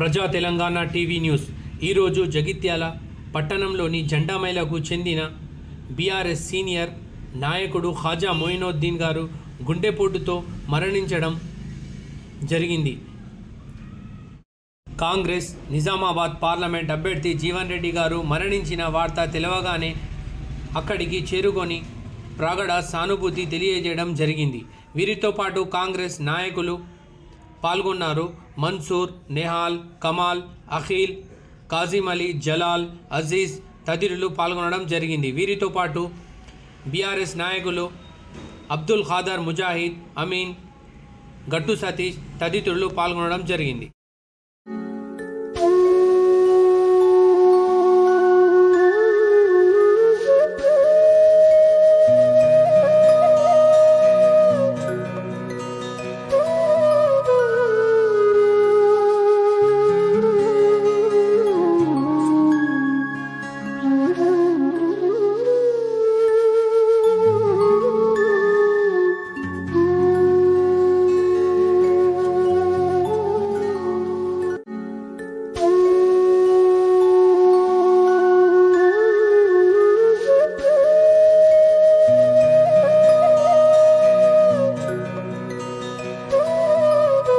ప్రజా Telangana TV news ఈరోజు జగిత్యాల పట్టణంలోని జెండామైలకు చెందిన బీఆర్ఎస్ సీనియర్ నాయకుడు ఖాజా మొయినుద్దీన్ గారు గుండెపోటుతో మరణించడం జరిగింది. కాంగ్రెస్ నిజామాబాద్ పార్లమెంట్ అభ్యర్థి జీవన్ రెడ్డి గారు మరణించిన వార్త తెలవగానే అక్కడికి చేరుకొని ప్రగాఢ సానుభూతి తెలియజేయడం జరిగింది. వీరితో పాటు కాంగ్రెస్ నాయకులు పాల్గొన్నారు. మన్సూర్, నెహాల్, కమాల్, అఖిల్, కాజిం అలీ, జలాల్, అజీజ్ తదితరులు పాల్గొనడం జరిగింది. వీరితో పాటు బీఆర్ఎస్ నాయకులు అబ్దుల్ ఖాదర్, ముజాహిద్, అమీన్, గట్టు సతీష్ తదితరులు పాల్గొనడం జరిగింది.